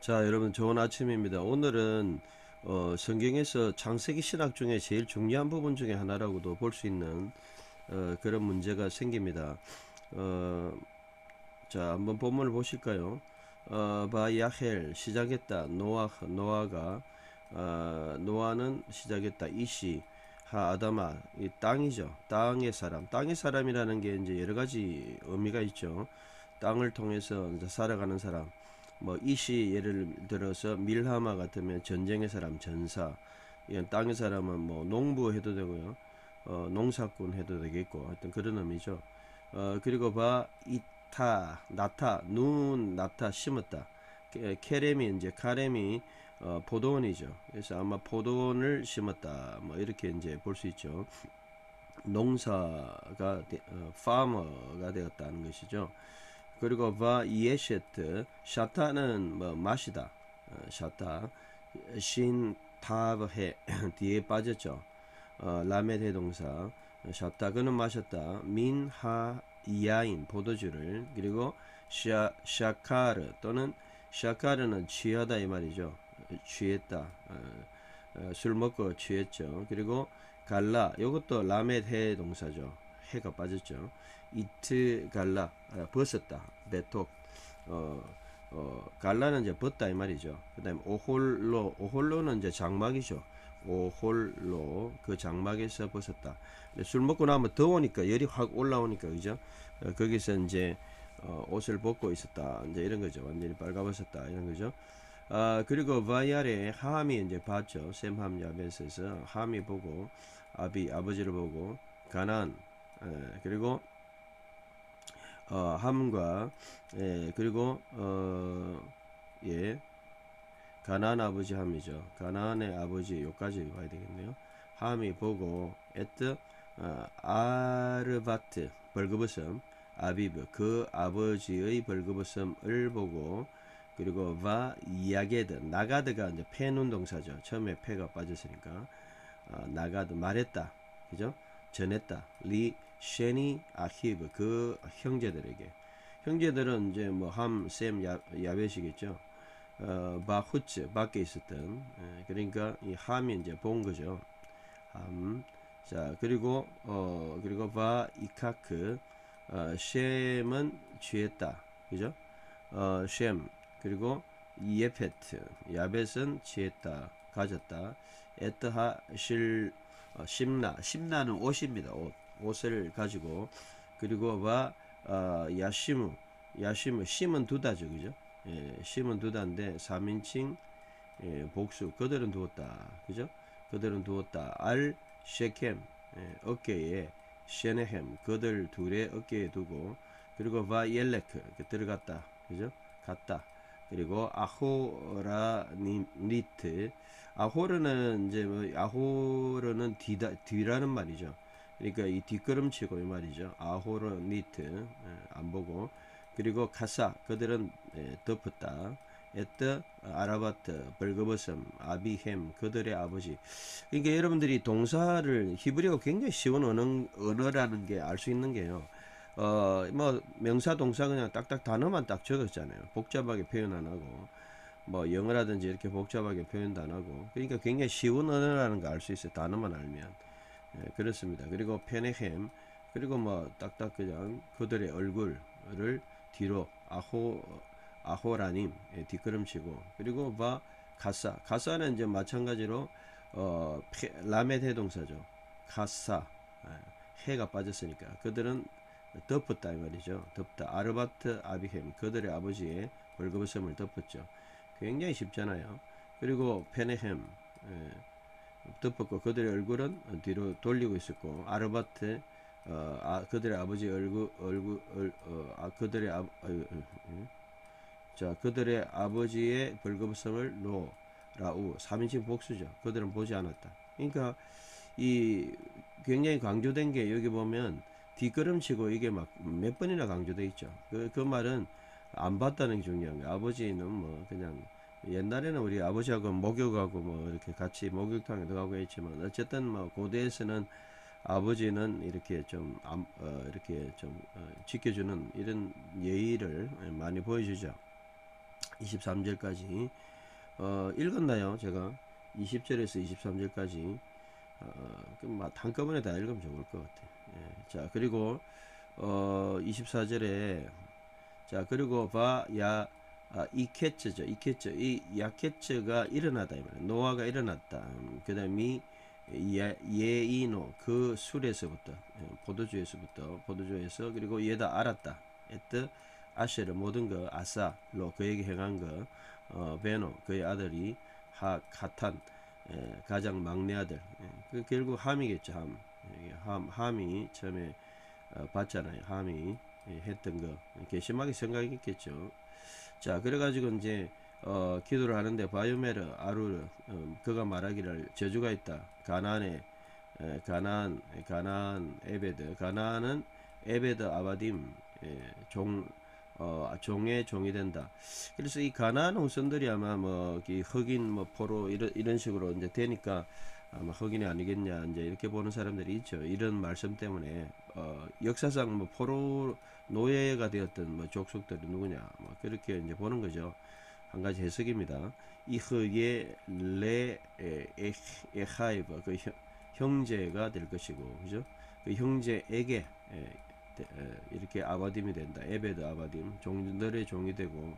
자, 여러분 좋은 아침입니다. 오늘은 성경에서 창세기 신학 중에 제일 중요한 부분 중에 하나라고도 볼 수 있는 그런 문제가 생깁니다. 어, 자, 한번 본문을 보실까요? 바야헬 시작했다. 노아가 노아는 시작했다. 이시 하 아담아 이 땅이죠. 땅의 사람이라는 게 이제 여러 가지 의미가 있죠. 땅을 통해서 이제 살아가는 사람. 뭐 이시 예를 들어서 밀하마 같으면 전쟁의 사람, 전사. 이건 땅의 사람은 뭐 농부 해도 되고요. 농사꾼 해도 되겠고 하여튼 그런 의미죠. 그리고 바 이타 나타 눈 나타 심었다. 케렘이 이제 카렘이 포도원이죠. 그래서 아마 포도원을 심었다. 뭐 이렇게 이제 볼 수 있죠. 농사가 파머가 되었다는 것이죠. 그리고 바 이에셰트 샤타는 뭐 마시다. 샤타 신 타브해 뒤에 빠졌죠. 라메 대동사 샤타 그는 마셨다. 민하 이야인 포도주를. 그리고 샤카르 또는 샤카르는 취하다 이 말이죠. 취했다. 술 먹고 취했죠. 그리고 갈라 이것도 라멧 해 동사죠. 해가 빠졌죠. 이트 갈라 벗었다. 베톡 갈라는 이제 벗다 이 말이죠. 그다음에 오홀로는 이제 장막이죠. 오홀로 그 장막에서 벗었다. 술 먹고 나면 더우니까 열이 확 올라오니까 그죠? 거기서 이제 옷을 벗고 있었다. 이제 이런 거죠. 완전히 빨가벗었다 이런 거죠. 그리고 바이알의 함이 이제 봤죠. 셈함 야벳에서 함이 보고 아버지를 보고 가난 그리고 함과 그리고 예 가나안 아버지 함이죠. 가나안의 아버지 요까지 봐야 되겠네요. 함이 보고 에트 아르바트 벌거벗음 아비브 그 아버지의 벌거벗음을 보고 그리고 바 야게드 나가드가 이제 패는 동사죠. 처음에 패가 빠졌으니까 나가드 말했다. 그죠? 전했다. 리 쉐니 아히브 그 형제들은 이제 뭐 함, 셈, 야벳이겠죠. 바후츠 밖에 있었던 그러니까 이 함이 이제 본 거죠. 함. 자 그리고 바 이카크 셈은 취했다. 그죠? 셈 그리고 예페트 야벳은 취했다 가졌다. 에트하 실 심나는 옷입니다. 옷을 가지고 그리고 바 야시무 심은 두다죠. 그죠? 심은 두다인데 3인칭 복수 그들은 두었다. 그죠? 그들은 두었다. 알 셰켐 어깨에 셰네햄 그들 둘의 어깨에 두고 그리고 바 옐레크 들어갔다. 그죠? 갔다. 그리고 아호라 니트 아호르는 이제 뭐 아호르는 뒤라는 말이죠. 그러니까 이 뒷걸음치고 이 말이죠. 아호르 니트 안 보고 그리고 카사 그들은 덮었다. 에트 아라바트 벌거벗음 아비햄 그들의 아버지. 그러니까 여러분들이 동사를 히브리어 굉장히 쉬운 언어라는 게 알 수 있는 게요. 뭐 명사 동사 그냥 딱딱 단어만 딱 적었잖아요. 복잡하게 표현 안 하고 뭐 영어라든지 이렇게 복잡하게 표현도 안 하고 그러니까 굉장히 쉬운 언어라는 거 알 수 있어요. 단어만 알면. 그렇습니다. 그리고 페네햄 그리고 뭐 딱딱 그냥 그들의 얼굴을 뒤로 아호라님 뒷걸음치고 그리고 바 가사는 이제 마찬가지로 라멧 해동사죠. 가사 해가 빠졌으니까 그들은 덮었다 이 말이죠. 덮다 아르바트 아비햄 그들의 아버지의 벌거벗음을 덮었죠. 굉장히 쉽잖아요. 그리고 페네햄 덮었고 그들의 얼굴은 뒤로 돌리고 있었고 아르바트 그들의 아버지 그들의 그들의 아버지의 벌거벗음을 라우 3인칭 복수죠. 그들은 보지 않았다. 그러니까 이 굉장히 강조된 게 여기 보면 뒷걸음치고 이게 막 몇 번이나 강조돼 있죠. 그 말은 안 봤다는 게 중요한 거예요. 아버지는 뭐 그냥 옛날에는 우리 아버지하고 목욕하고 뭐 이렇게 같이 목욕탕에 들어가고 했지만 어쨌든 뭐 고대에서는 아버지는 이렇게 좀 지켜주는 이런 예의를 많이 보여주죠. 23절까지 읽었나요? 제가 20절에서 23절까지 한꺼번에 다 읽으면 좋을 것 같아요. 예. 자, 그리고 24절에 자, 그리고 이케츠죠. 이케츠. 이 야케츠가 일어나다. 노아가 일어났다. 그 다음에 예이노 그 술에서부터 포도주에서 그리고 얘다 알았다. 에트 아쉐르 모든 거 아사로 그에게 행한 거 베노 그의 아들이 가탄 가장 막내 아들 그 결국 함이겠죠. 함이 처음에 봤잖아요. 함이 했던 거 괘씸하게 생각했겠죠. 자, 그래가지고 이제 기도를 하는데 바요메르 아루르 그가 말하기를 저주가 있다. 가나안에 가나안 에베드 가나안은 에베드 아바딤 종의 종이 된다. 그래서 이 가나안 후손들이 아마 뭐 흑인 뭐 포로 이런 식으로 이제 되니까 아마 흑인이 아니겠냐 이제 이렇게 보는 사람들이 있죠. 이런 말씀 때문에 역사상 뭐 포로 노예가 되었던 뭐 족속들이 누구냐 뭐 그렇게 이제 보는 거죠. 한 가지 해석입니다. 이 흑의 에하이브 그 형제가 될 것이고, 그죠? 그 형제에게 이렇게 아바딤이 된다. 에베드 아바딤 종들의 종이 되고,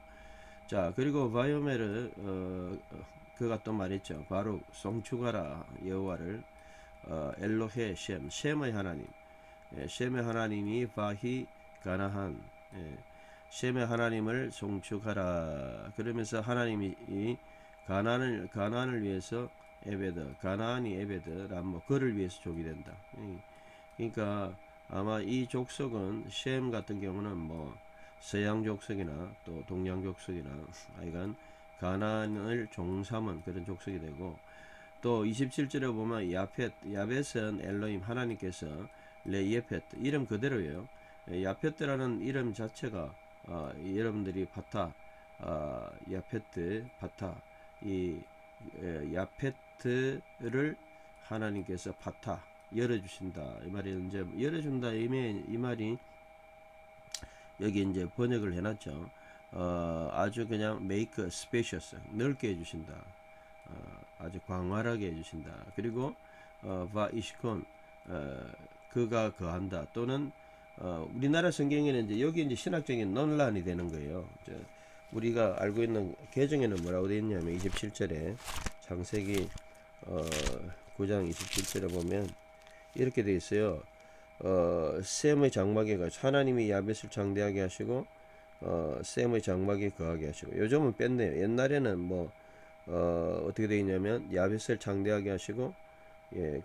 자 그리고 바요메르 그가 또 말했죠. 바로 송축하라 여호와를 엘로헤 셈의 하나님 셈의 하나님이 바히 가나한 셈의 하나님을 송축하라. 그러면서 하나님이 가나안을 위해서 에베드 가나안이 에베드 람모 그를 위해서 족이 된다. 그러니까 아마 이 족속은 셈 같은 경우는 뭐 서양 족속이나 또 동양 족속이나 하여간 가나안을 종삼은 그런 족속이 되고, 또 27절에 보면 야벳은 엘로임 하나님께서 레예펫 이름 그대로예요. 야페트라는 이름 자체가 여러분들이 바타 야페트 바타 이 야페트를 하나님께서 바타 열어주신다 이 말이 이제 열어준다 이 말이 여기 이제 번역을 해놨죠. 아주 그냥 make spacious 넓게 해주신다. 아주 광활하게 해주신다. 그리고 바이시콘 그가 거한다. 또는 우리나라 성경에는 이제 여기 이제 신학적인 논란이 되는 거예요. 우리가 알고 있는 개정에는 뭐라고 되어 있냐면 27절에 창세기 9장 27절에 보면 이렇게 되어 있어요. 셈의 장막에 하나님이 야벳을 장대하게 하시고 셈의 장막에 거하게 하시고, 요즘은 뺐네요. 옛날에는 뭐 어떻게 되어 있냐면 야벳을 장대하게 하시고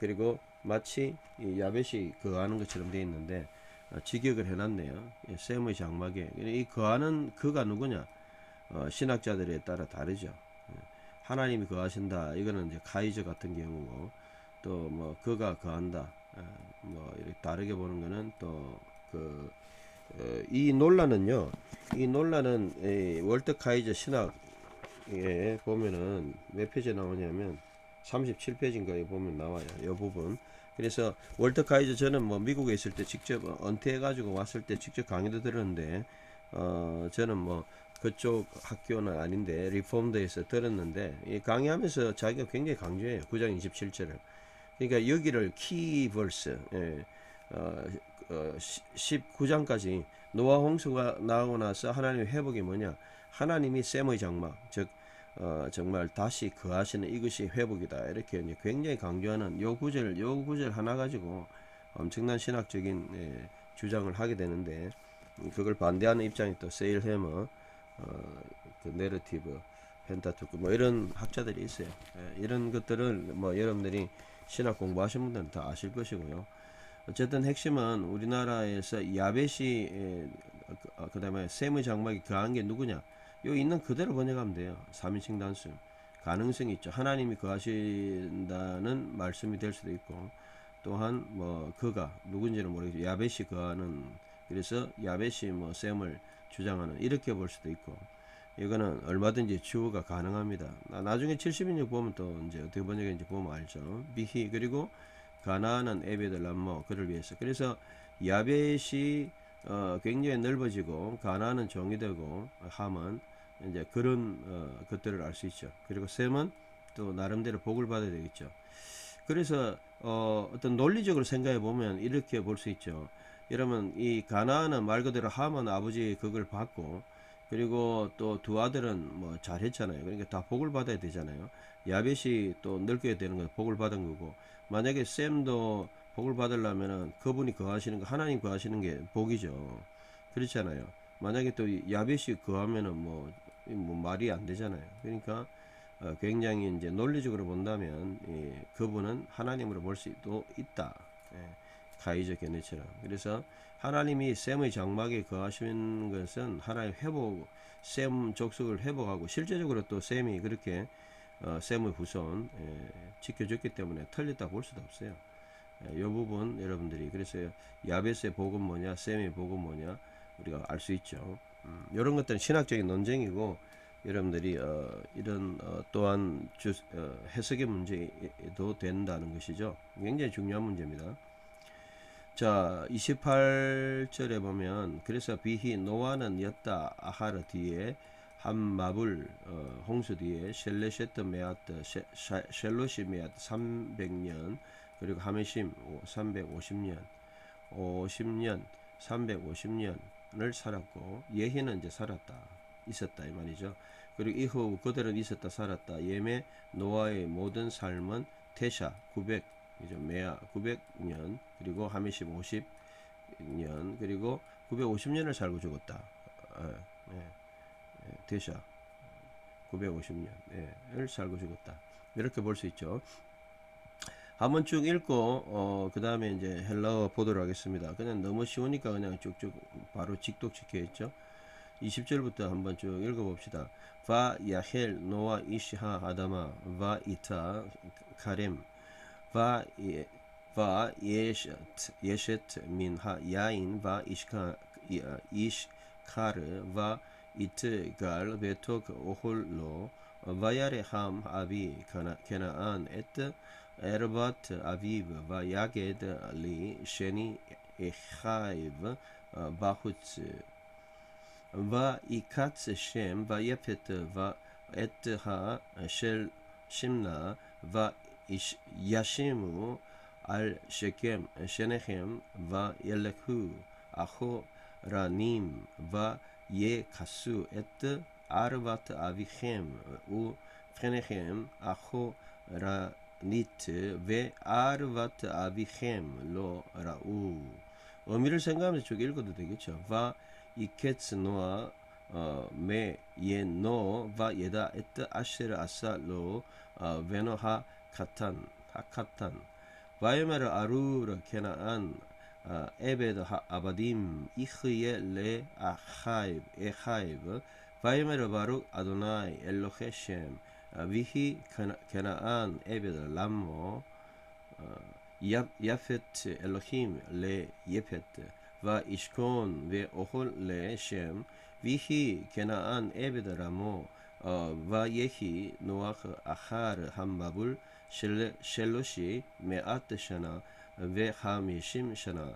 그리고 마치 야벳이 거하는 것처럼 되어 있는데 직역을 해놨네요. 셈의 장막에. 이 거하는 그가 누구냐? 신학자들에 따라 다르죠. 하나님이 거하신다. 이거는 이제 카이저 같은 경우고, 또 뭐 그가 거한다. 뭐 이렇게 다르게 보는 거는 또 이 논란은요. 이 논란은 월드 카이저 신학에 보면은 몇 페이지에 나오냐면 37페이지인가에 보면 나와요. 이 부분. 그래서 월드 카이저 저는 뭐 미국에 있을 때 직접 은퇴해 가지고 왔을 때 직접 강의도 들었는데 저는 뭐 그쪽 학교는 아닌데 리폼드에서 들었는데 이 강의하면서 자기가 굉장히 강조해요. 9장 27절을. 그러니까 여기를 키버스 19장까지 노아 홍수가 나오고 나서 하나님의 회복이 뭐냐? 하나님이 셈의 장막, 즉 정말 다시 거하시는 이것이 회복이다. 이렇게 이제 굉장히 강조하는 요 구절 하나 가지고 엄청난 신학적인 주장을 하게 되는데, 그걸 반대하는 입장이 또 세일 해머, 그 내러티브, 펜타투크 뭐 이런 학자들이 있어요. 이런 것들을 뭐 여러분들이 신학 공부하신 분들은 다 아실 것이고요. 어쨌든 핵심은 우리나라에서 야벳이 그 다음에 셈의 장막이 거한 게 누구냐? 요 있는 그대로 번역하면 돼요. 3인칭 단수 가능성이 있죠. 하나님이 거하신다는 말씀이 될 수도 있고, 또한 뭐 그가 누군지는 모르겠고 야벳이 거하는, 그래서 야벳이 뭐 셈을 주장하는 이렇게 볼 수도 있고, 이거는 얼마든지 주어가 가능합니다. 나중에 70인역 보면 또 이제 어떻게 번역인지 보면 알죠. 비히 그리고 가나안은 에베드 람모 그를 위해서. 그래서 야벳이 굉장히 넓어지고 가나안은 종이 되고 함은 이제 그런 것들을 알 수 있죠. 그리고 셈은 또 나름대로 복을 받아야 되겠죠. 그래서 어떤 논리적으로 생각해 보면 이렇게 볼 수 있죠. 여러분 이 가나안은 말 그대로 함은 아버지 그걸 받고, 그리고 또 두 아들은 뭐 잘했잖아요. 그러니까 다 복을 받아야 되잖아요. 야벳이 또 늙게 되는 건 복을 받은 거고, 만약에 셈도 복을 받으려면은 그분이 거하시는 거, 하나님 거하시는 게 복이죠. 그렇잖아요. 만약에 또 야벳이 거하면은 뭐 말이 안 되잖아요. 그러니까 굉장히 이제 논리적으로 본다면 그분은 하나님으로 볼 수도 있다. 예, 가이적 견해처럼. 그래서 하나님이 셈의 장막에 거하시는 것은 하나의 회복, 셈 족속을 회복하고, 실제적으로 또 셈이 그렇게 셈의 후손 지켜줬기 때문에 틀렸다 볼 수도 없어요. 이 부분 여러분들이, 그래서 야벳의 복은 뭐냐, 셈의 복은 뭐냐 우리가 알 수 있죠. 이런 것들은 신학적인 논쟁이고, 여러분들이 이런 또한 해석의 문제도 된다는 것이죠. 굉장히 중요한 문제입니다. 자, 28절에 보면, 그래서 비히 노아는 였다 아하르 뒤에 함마불 홍수 뒤에 셀레셰트 메아트 셀롯이 메아트 300년, 그리고 하메심 350년 350년을 살았고, 예히는 이제 살았다, 있었다 이 말이죠. 그리고 이후 그들은 있었다 살았다. 예매 노아의 모든 삶은 테샤 900, 메아 900년, 그리고 하메심 50년, 그리고 950년을 살고 죽었다. 테샤 950년을 살고 죽었다. 이렇게 볼 수 있죠. 한번 쭉 읽고 그 다음에 이제 헬라어 보도록 하겠습니다. 그냥 너무 쉬우니까 그냥 쭉쭉 바로 직독시켜 있죠. 20절부터 한번 쭉 읽어봅시다. 바 야헬 노아 이시하 아다마 바 이타 카렘 바 예셰트 민하 야인 바 이시카르 바 이트갈 베톡 오홀로 바야레 함 아비 케나안 에트 에르바트 아비브 바 야게드 리 셰니 에하이브 바후츠 바 이카츠 셴 바 예페트 바 에트하 쉘 심나 바 야시무 알 셰켐 셰네헴 바 옐레후 아호 라님 바 예 가수 에트 아르바트 아비켐 우 페네헴 아호 라니트 베 아르바트 아비켐 로 라우. 의미를 생각하면서 쭉 읽어도 되겠죠. 바 이케츠 노아 메 예노 바 예다 에트 아쉐르 아살로 베노하 카탄 하카탄 바이메르 아루르 케나안 에베드 아바딤 이흐예 레 아하이브 에하이브 바이메르 바룩 아도나이 엘로헤 셴 위히 케나안 에베드 람모 야페트 엘로힘 레 예페트 바 이시콘 베 오홀 레 셴 위히 케나안 에베드 라모 바 예히 노아흐 아하르 함바불 셀롯이 메아트 샤나 웨하미심 샤나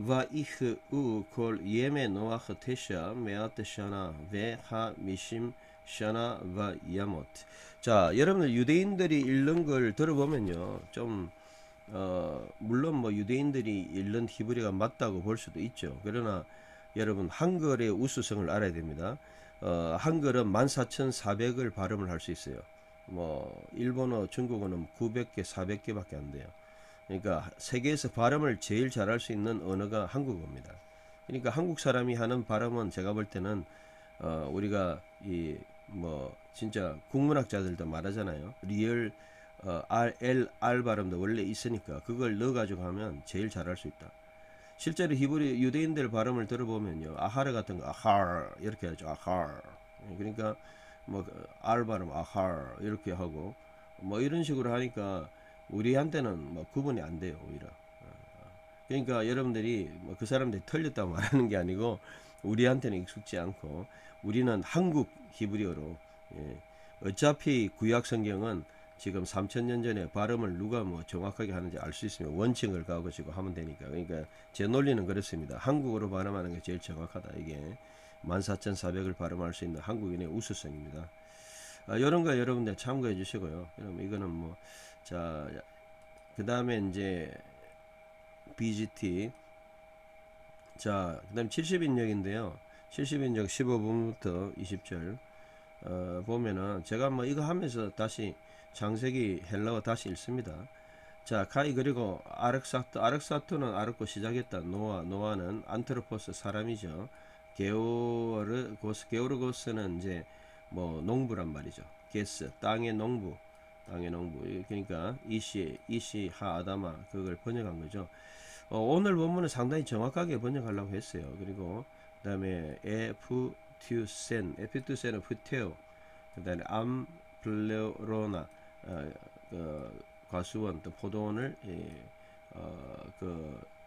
와이흐 우콜 예메 노아흐 테샤 메아트 샤나 웨하미심 샤나 와 야못. 자, 여러분들 유대인들이 읽는 걸 들어보면요, 좀 물론 뭐 유대인들이 읽는 히브리가 맞다고 볼 수도 있죠. 그러나 여러분 한글의 우수성을 알아야 됩니다. 한글은 14,400을 발음을 할 수 있어요. 뭐 일본어, 중국어는 900개, 400개밖에 안 돼요. 그러니까 세계에서 발음을 제일 잘할 수 있는 언어가 한국어입니다. 그러니까 한국 사람이 하는 발음은 제가 볼 때는 우리가 이 뭐 진짜 국문학자들도 말하잖아요. 리얼 R 발음도 원래 있으니까 그걸 넣어가지고 하면 제일 잘할 수 있다. 실제로 히브리 유대인들 발음을 들어보면요, 아하르 같은 거 아하르 이렇게 하죠. 아하르. 그러니까 뭐 R 발음 아하르 이렇게 하고 뭐 이런 식으로 하니까 우리한테는 뭐 구분이 안 돼요, 오히려. 그러니까 여러분들이 뭐 그 사람들이 틀렸다고 말하는 게 아니고 우리한테는 익숙지 않고, 우리는 한국 히브리어로 어차피 구약 성경은 지금 3000년 전에 발음을 누가 뭐 정확하게 하는지 알 수 있으면 원칙을 가지고 하면 되니까. 그러니까 제 논리는 그렇습니다. 한국어로 발음하는 게 제일 정확하다, 이게. 14,400을 발음할 수 있는 한국인의 우수성입니다. 이런 거 여러분들 참고해 주시고요. 여러분 이거는 뭐, 자, 그 다음에 이제 BGT. 자, 그 다음 70인역인데요. 70인역 15분부터 20절. 보면은 제가 뭐 이거 하면서 다시 창세기 헬라어 다시 읽습니다. 자, 카이 그리고 아렉사토는 아르고 시작했다. 노아는 안트로포스 사람이죠. 게오르고스는 이제 뭐 농부란 말이죠. 게스 땅의 농부. 그러니까 이시 하 아다마 그걸 번역한 거죠. 오늘 본문은 상당히 정확하게 번역하려고 했어요. 그리고 그 다음에 에피투센은 푸테오, 그 다음에 암플레로나, 그 과수원 또 포도원을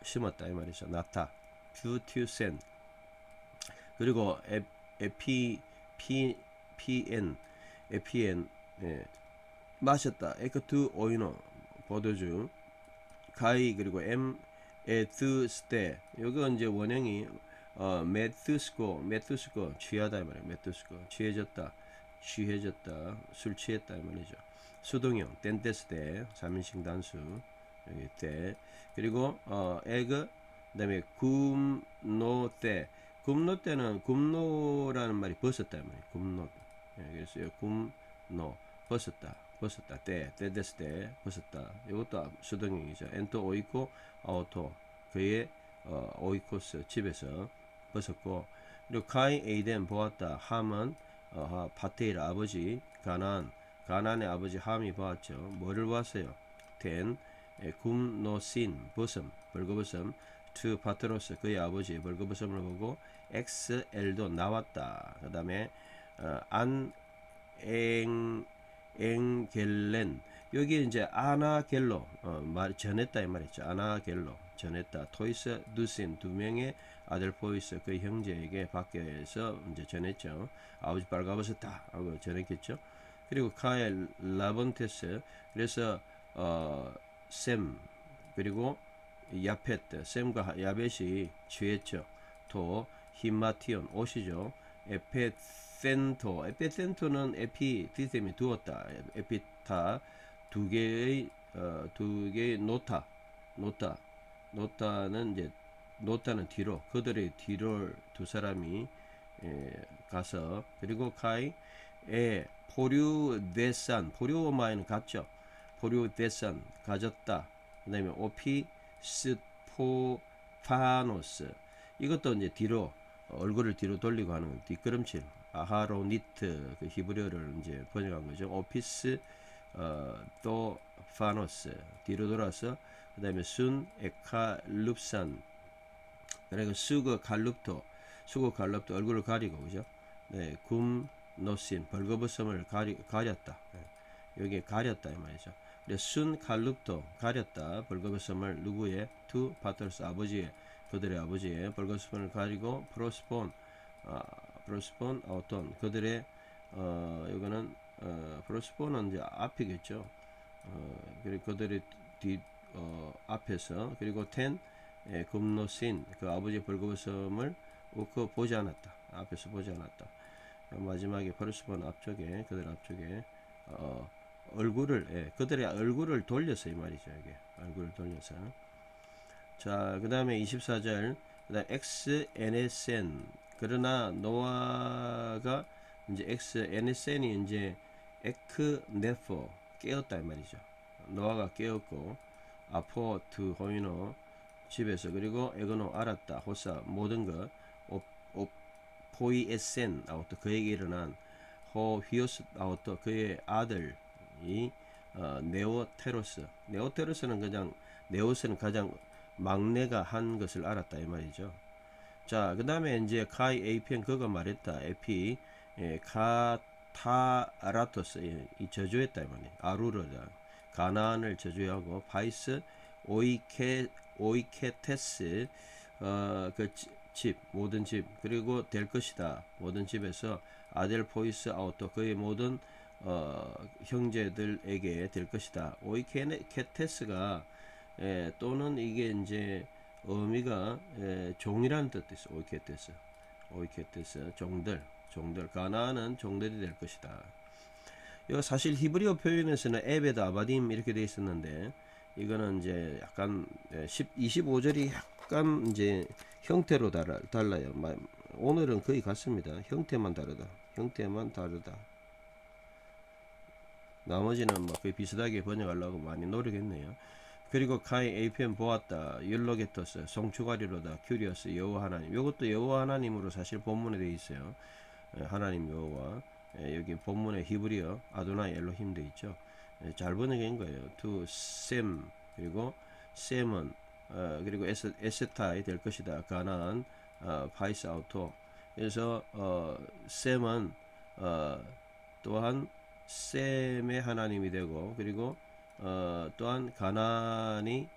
심었다 이 말이죠. 나타 퓨튜센. 그리고 에피엔 마셨다. 에크투 오이노 포도주. 가이 그리고 에투스테. 이거 이제 원형이 메투스코 취하다 이 말이에요. 메투스코 취해졌다, 술 취했다 이 말이죠. 수동형 덴테스테 3인칭 단수 여기 때. 그리고 에그 그다음에 굽노때는 굽노라는 말이 벗었다 이 말이에요. 굽노. 그래서 굽노 벗었다 떼데스 때 벗었다. 이것도 수동형이죠. 엔토 오이코 아오토 그의 오이코스 집에서 벗었고. 그리고 카이 에이덴 보았다. 함은 파테일 아버지 가난의 아버지 함이 보았죠. 뭐를 보았어요? 텐 굽노신 벗음 벌거벗음 투 파트로스 그의 아버지 벌거벗음을 보고 엑스엘도 나왔다. 그 다음에 엥겔렌 여기 이제 아나겔로 전했다 이 말이죠. 아나겔로 전했다. 토이스 두신 두 명의 아들 포이스 그 형제에게 밖에서 이제 전했죠. 아버지 빨가벗었다 하고 전했겠죠. 그리고 카엘 라본테스 그래서 셈 그리고 야페트 셈과 야벳이 취했죠. 또 히마티온 옷이죠. 에피센토는 디셈이 두었다. 에피타 두 개의 노타는 뒤로 그들의 뒤를 두 사람이 가서. 그리고 카이 포류오마에는 갔죠. 포류데산 가졌다. 그 다음에 오피스포파노스 이것도 이제 뒤로 얼굴을 뒤로 돌리고 하는 뒷걸음질 아하로니트 그 히브리어를 이제 번역한 거죠. 오피스 또 파노스 뒤로 돌아서 그 다음에 순 에카룹산 그리고 수거 갈룹도 얼굴을 가리고 그죠. 네, 노신 벌거벗음을 가렸다. 여기에 가렸다 이 말이죠. 그래서 순 칼룹도 가렸다. 벌거벗음을 누구의 투 파트로스 아버지의 그들의 아버지의 벌거벗음을 가리고 프로스폰 아우톤 그들의 이거는 프로스폰은 이제 앞이겠죠. 그리고 그들의 앞에서. 그리고 텐 금노신 그 아버지의 벌거벗음을 보지 않았다. 앞에서 보지 않았다. 마지막에 프로스폰 앞쪽에 그들 앞쪽에 그들의 얼굴을 돌려서 이 말이죠. 이게 얼굴을 돌려서. 자, 그 다음에 24절 그다음 XNSN 그러나 노아가 이제 XNSN이 이제 에크네포 깨었다 이 말이죠. 노아가 깨었고 아포트 호이노 집에서. 그리고 에그노 알았다 호사 모든 것 포이에센 아우토 그에게 일어난 호휘오스 아우토 그의 아들이 네오테로스는 가장 막내가 한 것을 알았다 이 말이죠. 자, 그 다음에 이제 카이 에이펜 그가 말했다. 에피 카타라토스 이 저주했다 이 말이에요. 아루르다 가나안을 저주하고 바이스 오이케테스 그 집 모든 집 그리고 될 것이다. 모든 집에서 아델 포이스 아우토 그의 모든 형제들에게 될 것이다. 오이케테스가 또는 이게 이제 의미가 종이라는 뜻도 있어. 오이케테스 오이케테스 종들 가나안은 종들이 될 것이다. 이거 사실 히브리어 표현에서는 에베드 아바딤 이렇게 돼 있었는데 이거는 이제 약간 25절이 약간 이제 형태로 달라요. 오늘은 거의 같습니다. 형태만 다르다. 나머지는 뭐 거의 비슷하게 번역하려고 많이 노력했네요. 그리고 카이 APM 보았다. 율로게토스 송추가리로다. 큐리어스 여호와 하나님. 이것도 여호와 하나님으로 사실 본문에 되어 있어요. 하나님 여호와. 여기 본문에 히브리어 아도나이 엘로힘 되어 있죠. 잘 번역한 거예요. to 셈 그리고 셈은 그리고 에세타이 될 것이다. 가나안 파이스 아우토. 그래서 셈은 또한 셈의 하나님이 되고 그리고 또한 가나안이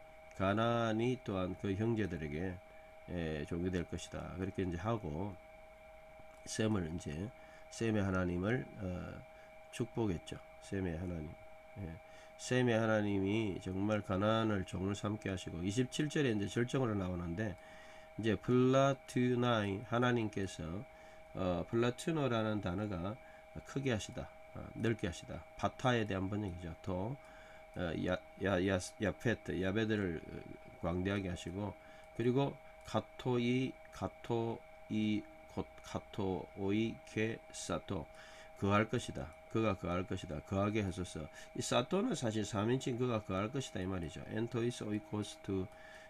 또한 그 형제들에게 종이 될 것이다. 그렇게 이제 하고 셈을 이제 셈의 하나님을 축복했죠. 셈의 하나님. 셈의 하나님이 정말 가나안을 종을 삼게 하시고 27절에 이제 절정으로 나오는데 이제 플라투나이 하나님께서 플라투노라는 단어가 크게 하시다. 넓게 하시다. 바타에 대한 번역이죠. 또 야페트 야베들을 광대하게 하시고 그리고 가토이 케사토 그할 것이다. 그가 그할 것이다. 그하게 하소서. 이 사토는 사실 3인칭 그가 그할 것이다 이 말이죠. 엔토이스 오이코스투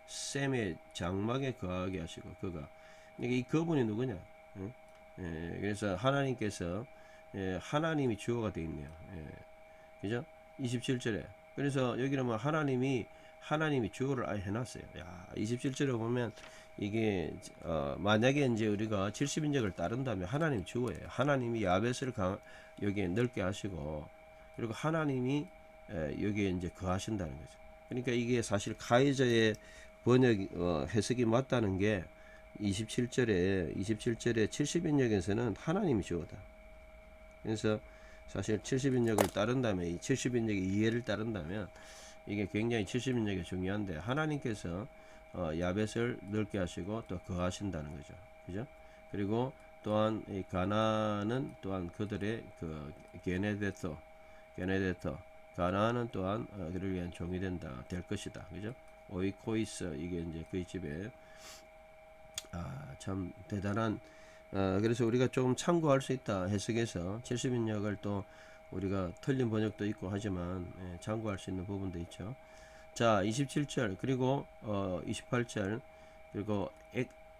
셈의 장막에 그하게 하시고 그가 이 그분이 누구냐? 그래서 하나님께서 하나님이 주어가 되어 있네요. 그죠? 27절에 그래서 여기는 뭐 하나님이 주어를 아예 해놨어요. 27절에 보면 이게 만약에 이제 우리가 70인역을 따른다면 하나님 주어예요. 하나님이 야벳을 여기에 넓게 하시고 그리고 하나님이 여기에 이제 거하신다는 거죠. 그러니까 이게 사실 카이저의 번역 해석이 맞다는 게 27절에 70인역에서는 하나님이 주어다. 그래서 사실 70인역을 따른다면 이 70인역의 이해를 따른다면 이게 굉장히 70인역이 중요한데 하나님께서 야벳을 넓게 하시고 또 거하신다는 거죠. 그죠? 그리고 또한 이 가나안은 또한 그들의 그 게네데토 가나안은 또한 그를 위한 종이 될 것이다. 그죠? 오이코이스 이게 이제 그 집에 참 대단한 그래서 우리가 좀 참고할 수 있다. 해석에서 70인역을 또 우리가 틀린 번역도 있고 하지만 참고할 수 있는 부분도 있죠. 자, 27절 그리고 28절 그리고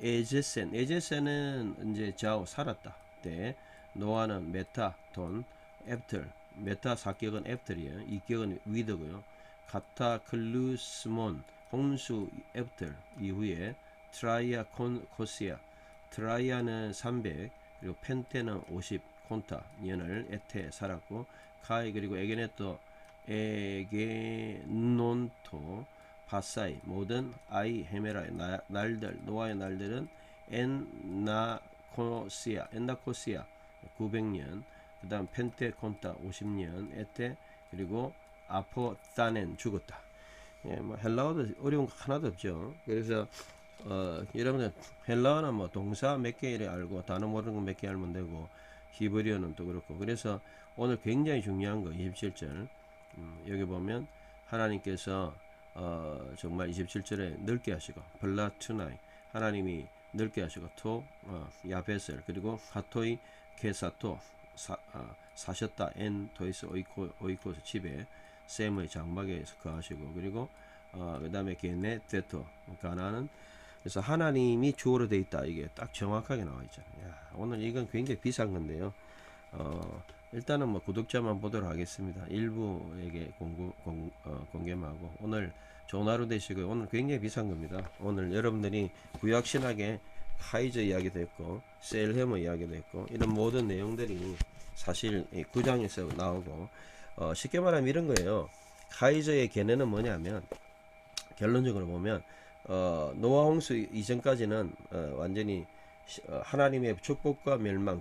에제센은 이제 좌우 살았다. 때 노아는 메타 돈 애프틀 메타 사격은 애프틀이에요. 이격은 위드고요. 카타클루스몬 홍수 애프틀 이후에 트라이아 코시아 트라이아는 300 그리고 펜테는 50 콘타 년을 에테 살았고 카이 그리고 에게논토 바사이 모든 아이 헤메라의 날들 노아의 날들은 엔나코시아 900년 그 다음 펜테콘타 50년 에테 그리고 아포타넨 죽었다. 뭐 헬라어도 어려운 거 하나도 없죠. 그래서 여러분들 헬라어는 뭐 동사 몇 개를 알고 단어 모르는 거 몇 개 알면 되고 히브리어는 또 그렇고 그래서 오늘 굉장히 중요한 거 27절 여기 보면 하나님께서 정말 27절에 넓게 하시고 블라투나이 하나님이 넓게 하시고 토 야벳을 그리고 하토이 게사토 사셨다 엔 토이스 오이코스 집에 셈의 장막에서 거하시고 그리고 그 다음에 게네데토 가나안은 그래서 하나님이 주어로 되어 있다. 이게 딱 정확하게 나와 있잖아요. 오늘 이건 굉장히 비싼 건데요. 일단은 뭐 구독자만 보도록 하겠습니다. 일부에게 공개만 하고 오늘 좋은 하루 되시고요. 오늘 굉장히 비싼 겁니다. 오늘 여러분들이 구약신학의 카이저 이야기도 했고 셀헤모 이야기도 했고 이런 모든 내용들이 사실 9장에서 나오고 쉽게 말하면 이런 거예요. 카이저의 개념은 뭐냐면 결론적으로 보면 노아 홍수 이전까지는 완전히 하나님의 축복과 멸망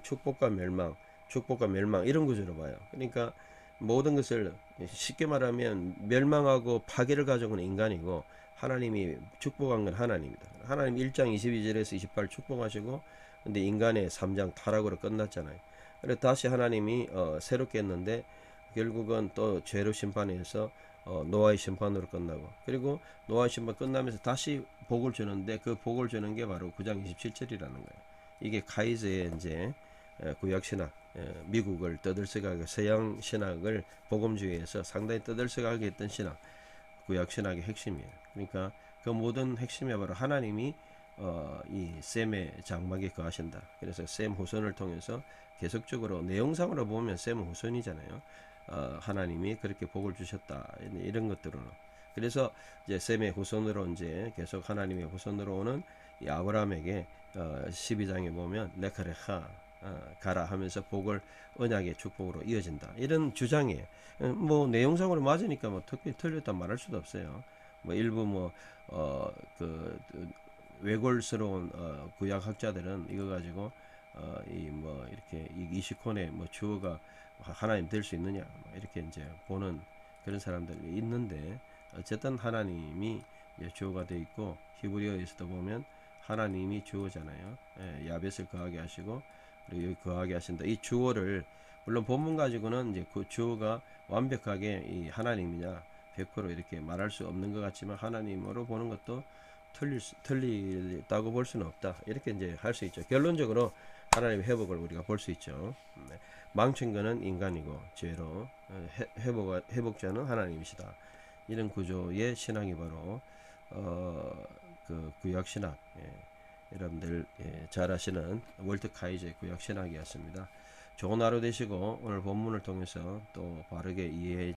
이런 구조로 봐요. 그러니까 모든 것을 쉽게 말하면 멸망하고 파괴를 가져오는 인간이고 하나님이 축복한 건 하나님입니다. 하나님 1장 22절에서 28 축복하시고 근데 인간의 3장 타락으로 끝났잖아요. 그래 다시 하나님이 새롭게 했는데 결국은 또 죄로 심판해서 노아의 심판으로 끝나고, 그리고 노아의 심판 끝나면서 다시 복을 주는데 그 복을 주는 게 바로 9장 27절이라는 거예요. 이게 카이즈의 이제 구약 신학, 미국을 떠들썩하게 서양 신학을 복음주의에서 상당히 떠들썩하게 했던 신학, 구약 신학의 핵심이에요. 그러니까 그 모든 핵심이 바로 하나님이 이 셈의 장막에 거하신다. 그래서 셈 후손을 통해서 계속적으로 내용상으로 보면 셈 후손이잖아요. 하나님이 그렇게 복을 주셨다. 이런 것들로. 그래서 이제 셈의 후손으로 이제 계속 하나님의 후손으로 오는 이 아브라함에게 12장에 보면 레카레하 가라 하면서 복을 언약의 축복으로 이어진다. 이런 주장이에요. 뭐 내용상으로 맞으니까 뭐 특별히 틀렸다 말할 수도 없어요. 뭐 일부 그 외골스러운 구약학자들은 이거 가지고 이 뭐 이렇게 이 시콘의 뭐 주어가 하나님 될 수 있느냐 뭐 이렇게 이제 보는 그런 사람들이 있는데, 어쨌든 하나님이 주어가 돼 있고 히브리어에서도 보면 하나님이 주어잖아요. 야벳을 거하게 하시고 그리고 여기 거하게 하신다. 이 주어를 물론 본문 가지고는 이제 그 주어가 완벽하게 이 하나님이냐 100% 이렇게 말할 수 없는 것 같지만 하나님으로 보는 것도 틀리다고 볼 수는 없다. 이렇게 이제 할 수 있죠. 결론적으로 하나님의 회복을 우리가 볼 수 있죠. 망친 거는 인간이고 죄로 회복자는 하나님이시다. 이런 구조의 신앙이 바로 그 구약 신학, 여러분들 잘 아시는 월트 카이저의 구약 신학이었습니다. 좋은 하루 되시고 오늘 본문을 통해서 또 바르게 이해해